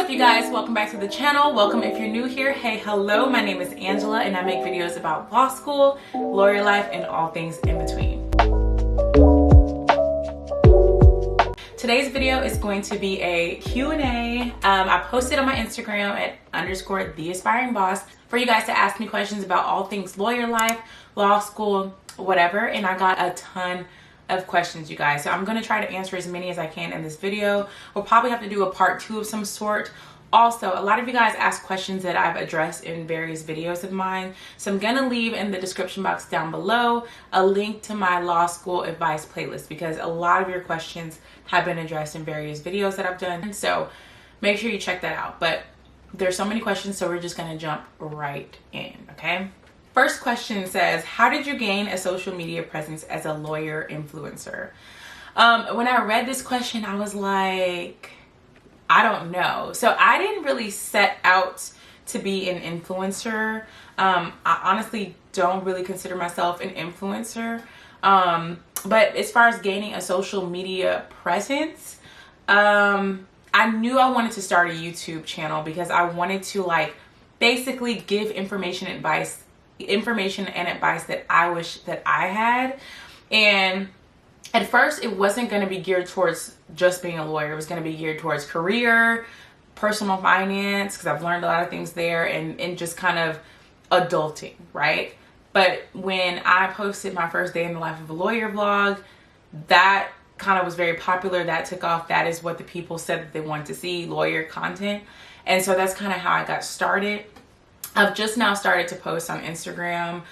up, you guys? Welcome back to the channel. Welcome if you're new here. Hey, hello, my name is Angela and I make videos about law school, lawyer life, and all things in between. Today's video is going to be a Q&A. I posted on my Instagram at _theaspiringboss for you guys to ask me questions about all things lawyer life, law school, whatever, and I got a ton of questions, you guys, so I'm going to try to answer as many as I can in this video. We'll probably have to do a part 2 of some sort. Also, a lot of you guys ask questions that I've addressed in various videos of mine, so I'm going to leave in the description box down below a link to my law school advice playlist, because a lot of your questions have been addressed in various videos that I've done, so make sure you check that out. But there's so many questions, so we're just going to jump right in, okay? First question says, how did you gain a social media presence as a lawyer influencer? When I read this question, I was like, I don't know. So I didn't really set out to be an influencer. I honestly don't really consider myself an influencer. But as far as gaining a social media presence, I knew I wanted to start a YouTube channel because I wanted to basically give information and advice that I wish that I had. And at first it wasn't going to be geared towards just being a lawyer. It was going to be geared towards career, personal finance, because I've learned a lot of things there, and just kind of adulting, right? But when I posted my first day in the life of a lawyer vlog, that kind of was very popular. That took off. That is what the people said that they wanted to see, lawyer content. And so that's kind of how I got started. I've just now started to post on Instagram,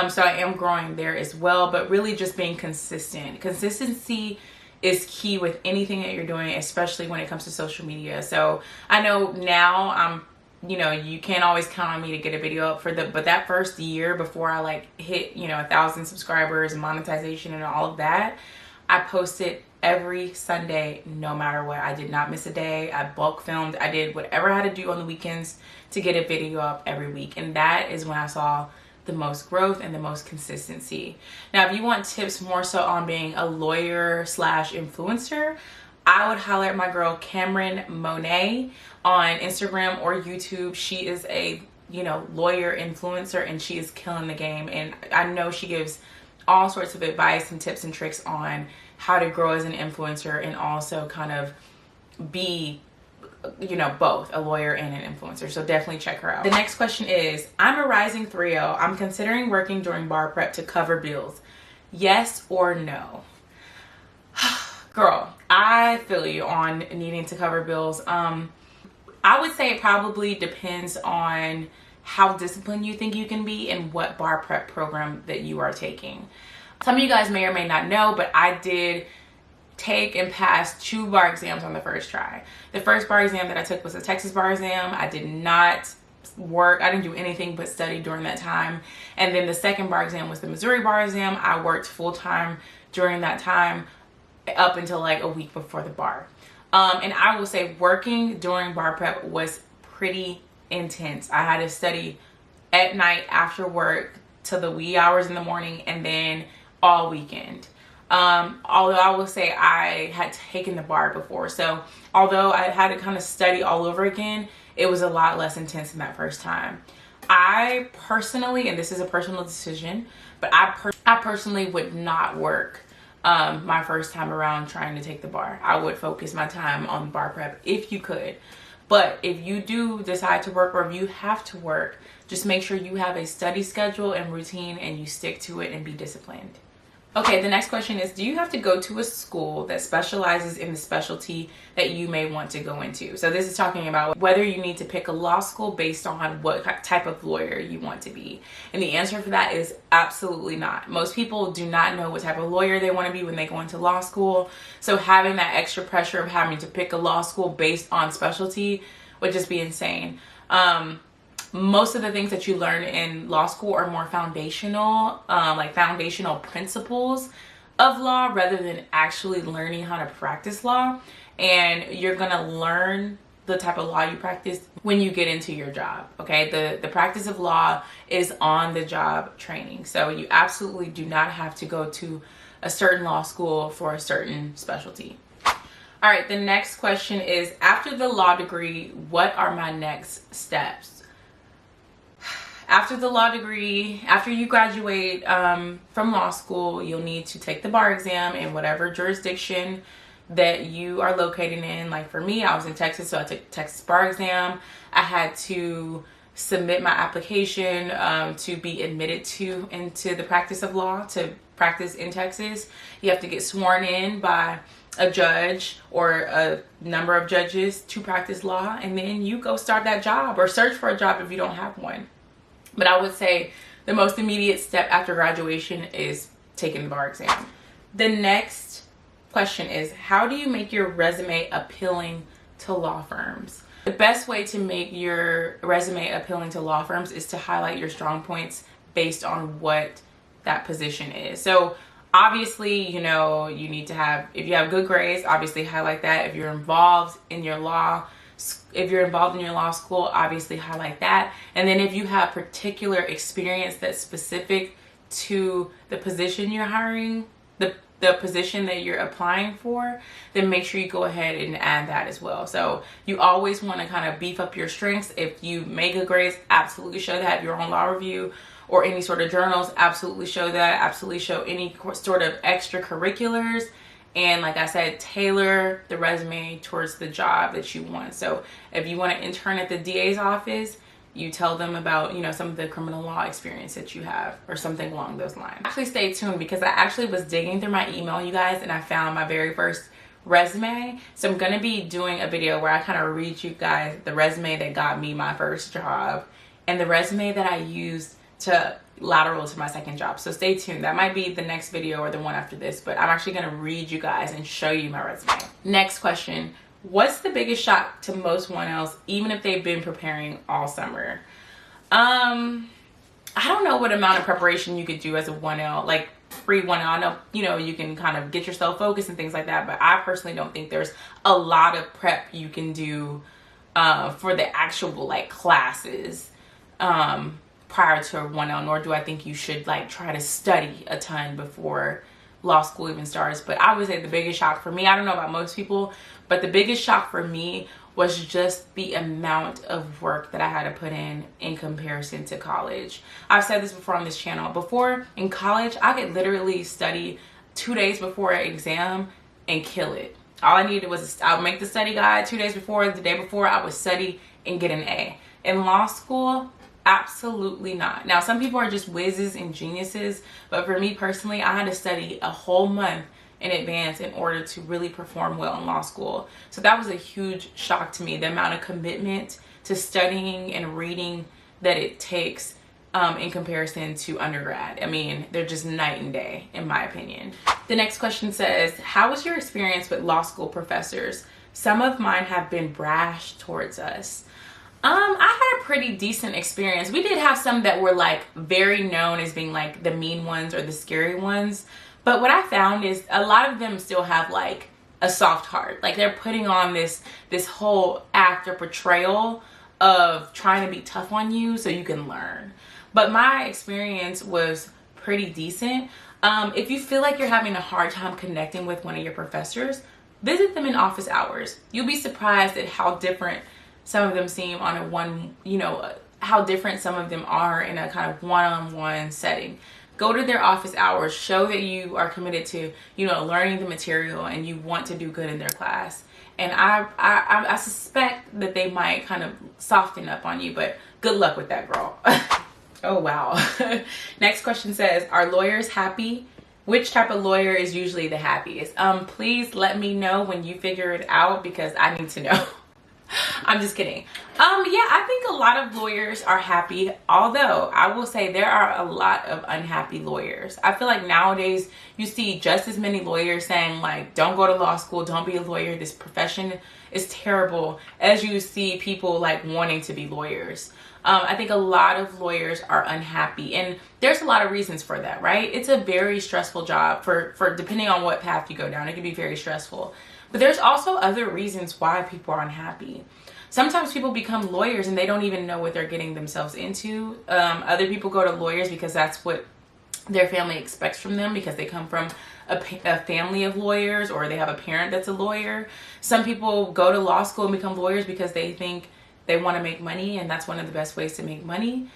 so I am growing there as well, but really just being consistent. Consistency is key with anything that you're doing, especially when it comes to social media. So I know now you can't always count on me to get a video up but that first year before I hit 1,000 subscribers and monetization and all of that, I posted every Sunday, no matter what. I did not miss a day. I bulk filmed. I did whatever I had to do on the weekends to get a video up every week. And that is when I saw the most growth and the most consistency. Now, if you want tips more so on being a lawyer / influencer, I would holler at my girl Cameron Monet on Instagram or YouTube. She is a lawyer influencer and she is killing the game. And I know she gives all sorts of advice and tips and tricks on how to grow as an influencer and also kind of be both a lawyer and an influencer. So definitely check her out. The next question is, I'm a rising 3-0. I'm considering working during bar prep to cover bills. Yes or no? Girl, I feel you on needing to cover bills. I would say it probably depends on how disciplined you think you can be and what bar prep program that you are taking. Some of you guys may or may not know, but I did take and pass 2 bar exams on the first try. The first bar exam that I took was a Texas bar exam. I did not work. I didn't do anything but study during that time. And then the second bar exam was the Missouri bar exam. I worked full-time during that time up until a week before the bar. And I will say working during bar prep was pretty intense. I had to study at night after work to the wee hours in the morning and then all weekend. Although I will say I had taken the bar before, so although I had to kind of study all over again, it was a lot less intense than that first time. I personally, and this is a personal decision, but I personally would not work my first time around trying to take the bar. I would focus my time on bar prep if you could. But if you do decide to work, or if you have to work, just make sure you have a study schedule and routine and you stick to it and be disciplined. Okay, the next question is, do you have to go to a school that specializes in the specialty that you may want to go into? So this is talking about whether you need to pick a law school based on what type of lawyer you want to be. And the answer for that is absolutely not. Most people do not know what type of lawyer they want to be when they go into law school. So having that extra pressure of having to pick a law school based on specialty would just be insane. Most of the things that you learn in law school are more foundational, foundational principles of law rather than actually learning how to practice law. And you're gonna learn the type of law you practice when you get into your job, okay? The practice of law is on the job training. So you absolutely do not have to go to a certain law school for a certain specialty. All right, the next question is, after the law degree, what are my next steps? After the law degree, after you graduate from law school, you'll need to take the bar exam in whatever jurisdiction that you are located in. Like for me, I was in Texas, so I took the Texas bar exam. I had to submit my application to be admitted into the practice of law, to practice in Texas. You have to get sworn in by a judge or a number of judges to practice law, and then you go start that job or search for a job if you don't have one. But I would say the most immediate step after graduation is taking the bar exam. The next question is, how do you make your resume appealing to law firms? The best way to make your resume appealing to law firms is to highlight your strong points based on what that position is. So obviously, you know, you need to have, if you have good grades, obviously highlight that. If you're involved in your law school, obviously highlight that. And then if you have particular experience that's specific to the position you're hiring, the position that you're applying for, then make sure you go ahead and add that as well. So you always want to kind of beef up your strengths. If you make good grades, absolutely show that. If you're on law review or any sort of journals, absolutely show that. Absolutely show any sort of extracurriculars. And like I said, tailor the resume towards the job that you want. So if you want to intern at the DA's office, you tell them about, you know, some of the criminal law experience that you have or something along those lines. Actually, stay tuned, because I actually was digging through my email, you guys, and I found my very first resume. So I'm going to be doing a video where I kind of read you guys the resume that got me my first job and the resume that I used to lateral to my second job. So stay tuned. That might be the next video or the one after this, but I'm actually going to read you guys and show you my resume. Next question. What's the biggest shock to most 1Ls, even if they've been preparing all summer? I don't know what amount of preparation you could do as a 1L, like free 1L. I know, you know, you can kind of get yourself focused and things like that, but I personally don't think there's a lot of prep you can do for the actual like classes prior to a 1L, nor do I think you should like try to study a ton before law school even starts. But I would say the biggest shock for me, I don't know about most people, but the biggest shock for me was just the amount of work that I had to put in comparison to college. I've said this before on this channel. Before, in college, I could literally study 2 days before an exam and kill it. All I needed was, I would make the study guide 2 days before, the day before, I would study and get an A. In law school, absolutely not. Now, some people are just whizzes and geniuses, but for me personally, I had to study a whole month in advance in order to really perform well in law school. So that was a huge shock to me, the amount of commitment to studying and reading that it takes in comparison to undergrad. I mean, they're just night and day, in my opinion. The next question says, how was your experience with law school professors? Some of mine have been brash towards us. I had a pretty decent experience. We did have some that were like very known as being like the mean ones or the scary ones. But what I found is a lot of them still have like a soft heart. Like they're putting on this whole act or portrayal of trying to be tough on you so you can learn. But my experience was pretty decent. If you feel like you're having a hard time connecting with one of your professors, visit them in office hours. You'll be surprised at how different some of them seem on a one, you know, how different some of them are in a kind of one-on-one setting. Go to their office hours, show that you are committed to, you know, learning the material and you want to do good in their class. And I suspect that they might kind of soften up on you, but good luck with that, girl. Oh, wow. Next question says, are lawyers happy? Which type of lawyer is usually the happiest? Please let me know when you figure it out, because I need to know. I'm just kidding. Yeah, I think a lot of lawyers are happy, although I will say there are a lot of unhappy lawyers. I feel like nowadays you see just as many lawyers saying like, don't go to law school, don't be a lawyer, this profession is terrible, as you see people like wanting to be lawyers. I think a lot of lawyers are unhappy, and there's a lot of reasons for that, right? It's a very stressful job for depending on what path you go down, it can be very stressful. But there's also other reasons why people are unhappy. Sometimes people become lawyers and they don't even know what they're getting themselves into. Other people go to lawyers because that's what their family expects from them, because they come from a family of lawyers, or they have a parent that's a lawyer. Some people go to law school and become lawyers because they think they want to make money, and that's one of the best ways to make money.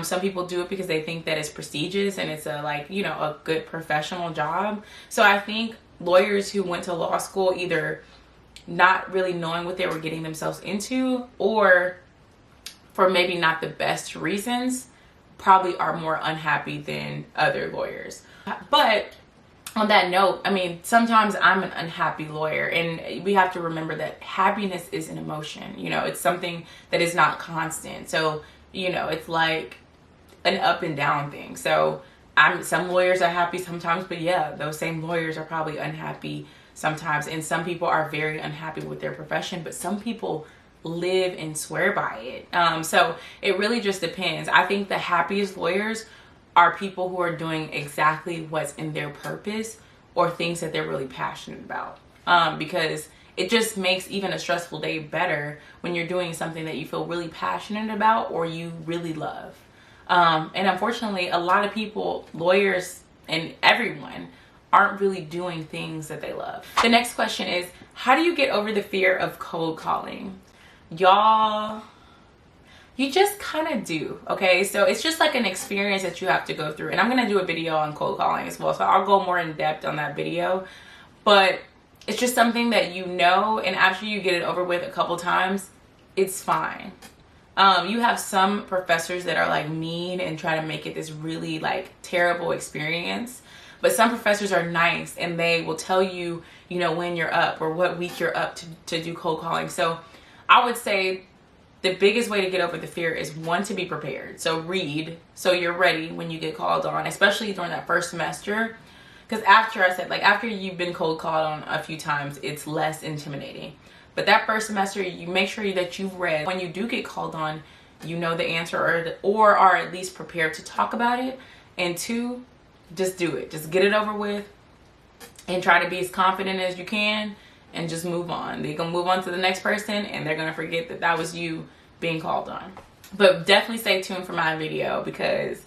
Some people do it because they think that it's prestigious and it's a good professional job. So I think lawyers who went to law school either not really knowing what they were getting themselves into, or for maybe not the best reasons, probably are more unhappy than other lawyers. But on that note, I mean, sometimes I'm an unhappy lawyer, and we have to remember that happiness is an emotion. It's something that is not constant. So, it's like an up and down thing. So some lawyers are happy sometimes, but yeah, those same lawyers are probably unhappy sometimes. And some people are very unhappy with their profession, but some people live and swear by it. So it really just depends. I think the happiest lawyers are people who are doing exactly what's in their purpose, or things that they're really passionate about. Because it just makes even a stressful day better when you're doing something that you feel really passionate about or you really love. And unfortunately, a lot of people, lawyers and everyone, aren't really doing things that they love. The next question is, how do you get over the fear of cold calling? Y'all, you just kind of do, okay? So it's just like an experience that you have to go through. And I'm going to do a video on cold calling as well, so I'll go more in depth on that video. But it's just something that and after you get it over with a couple times, it's fine. You have some professors that are like mean and try to make it this really like terrible experience. But some professors are nice, and they will tell you, when you're up or what week you're up to do cold calling. So I would say the biggest way to get over the fear is, one, to be prepared. So read so you're ready when you get called on, especially during that first semester. Because after you've been cold called on a few times, it's less intimidating. But that first semester, you make sure that you've read. When you do get called on, you know the answer, or are at least prepared to talk about it. And two, just do it. Just get it over with and try to be as confident as you can, and just move on. They're going to move on to the next person, and they're going to forget that that was you being called on. But definitely stay tuned for my video, because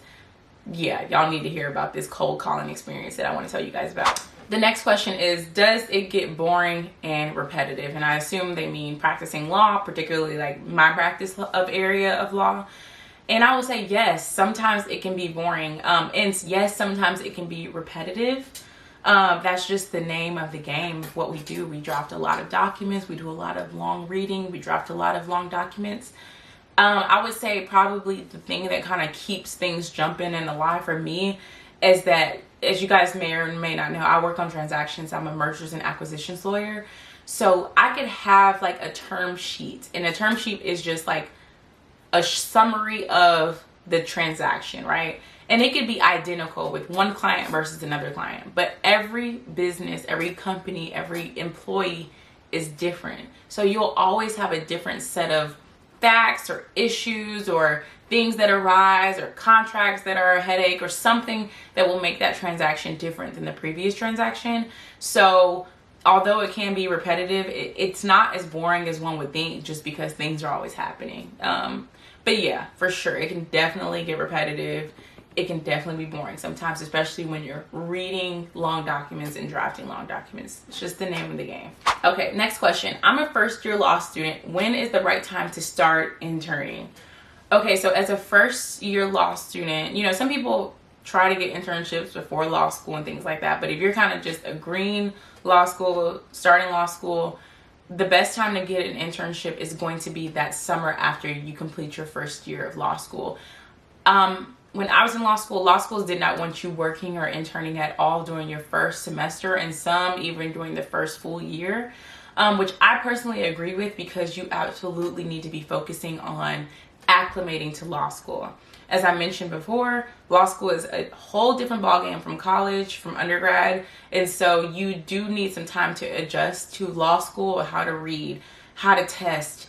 yeah, y'all need to hear about this cold calling experience that I want to tell you guys about. The next question is, does it get boring and repetitive? And I assume they mean practicing law, particularly like my practice of area of law. And I would say yes, sometimes it can be boring. And yes, sometimes it can be repetitive. That's just the name of the game of what we do. We draft a lot of documents. We do a lot of long reading. We draft a lot of long documents. I would say probably the thing that kind of keeps things jumping and alive for me is that, as you guys may or may not know, I work on transactions. I'm a mergers and acquisitions lawyer. So I could have like a term sheet, and a term sheet is just like a summary of the transaction, right? And it could be identical with one client versus another client, but every business, every company, every employee is different. So you'll always have a different set of facts or issues or things that arise or contracts that are a headache or something that will make that transaction different than the previous transaction. So although it can be repetitive, it's not as boring as one would think, just because things are always happening. But yeah, for sure, it can definitely get repetitive. It can definitely be boring sometimes, especially when you're reading long documents and drafting long documents. It's just the name of the game. Okay, next question. I'm a first-year law student. When is the right time to start interning? Okay, so as a first-year law student, some people try to get internships before law school and things like that. But if you're kind of just a green law school, starting law school, the best time to get an internship is going to be that summer after you complete your first year of law school. When I was in law schools did not want you working or interning at all during your first semester, and some even during the first full year, which I personally agree with, because you absolutely need to be focusing on acclimating to law school. As I mentioned before, law school is a whole different ballgame from college, from undergrad, and so you do need some time to adjust to law school, how to read, how to test,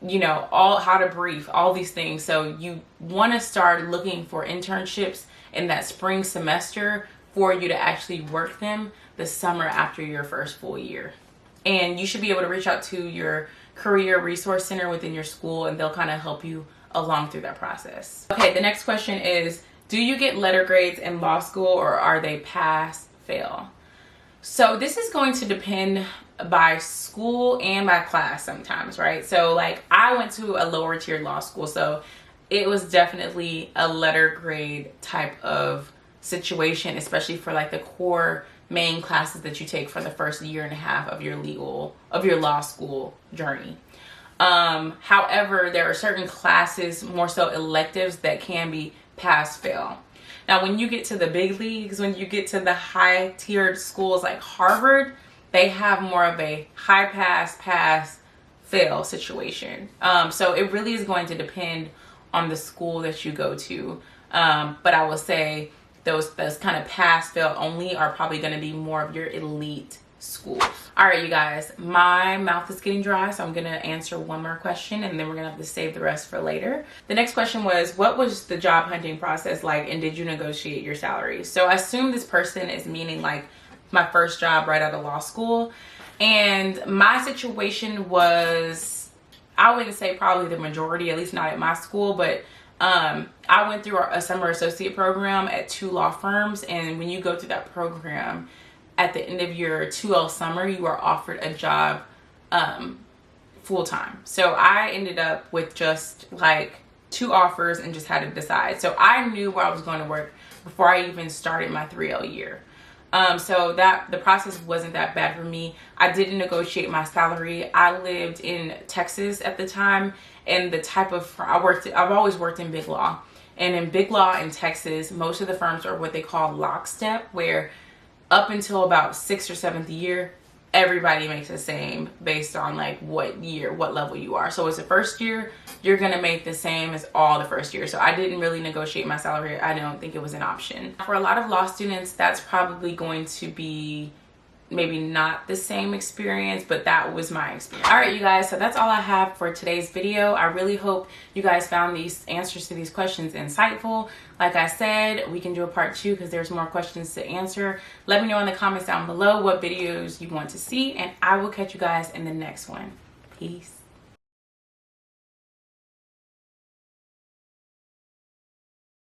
how to brief, all these things. So you want to start looking for internships in that spring semester for you to actually work them the summer after your first full year. And you should be able to reach out to your career resource center within your school, and they'll kind of help you along through that process. Okay, the next question is, do you get letter grades in law school, or are they pass, fail? So this is going to depend by school and by class sometimes, right? So like I went to a lower tier law school, so it was definitely a letter grade type of situation, especially for like the core main classes that you take for the first year and a half of your law school journey. However, there are certain classes, more so electives, that can be pass fail. Now, when you get to the big leagues, when you get to the high tiered schools like Harvard, they have more of a high pass fail situation. So it really is going to depend on the school that you go to. But I will say those kind of pass fail only are probably going to be more of your elite schools. All right, you guys, my mouth is getting dry, so I'm going to answer one more question and then we're going to have to save the rest for later. The next question was, what was the job hunting process like and did you negotiate your salary? So I assume this person is meaning like my first job right out of law school. And my situation was, I wouldn't say probably the majority, at least not at my school, but I went through a summer associate program at 2 law firms. And when you go through that program, at the end of your 2L summer, you are offered a job full-time. So I ended up with just like 2 offers and just had to decide. So I knew where I was going to work before I even started my 3L year. So the process wasn't that bad for me. I didn't negotiate my salary. I lived in Texas at the time, and the type of I've always worked in big law. And in big law in Texas, most of the firms are what they call lockstep, where up until about 6th or 7th year, everybody makes the same based on like what level you are. So as a first year, you're gonna make the same as all the first year. So I didn't really negotiate my salary. I don't think it was an option. For a lot of law students, that's probably going to be maybe not the same experience, but that was my experience. All right, you guys, so that's all I have for today's video. I really hope you guys found these answers to these questions insightful. Like I said, we can do a part 2 because there's more questions to answer. Let me know in the comments down below what videos you want to see, and I will catch you guys in the next one. Peace.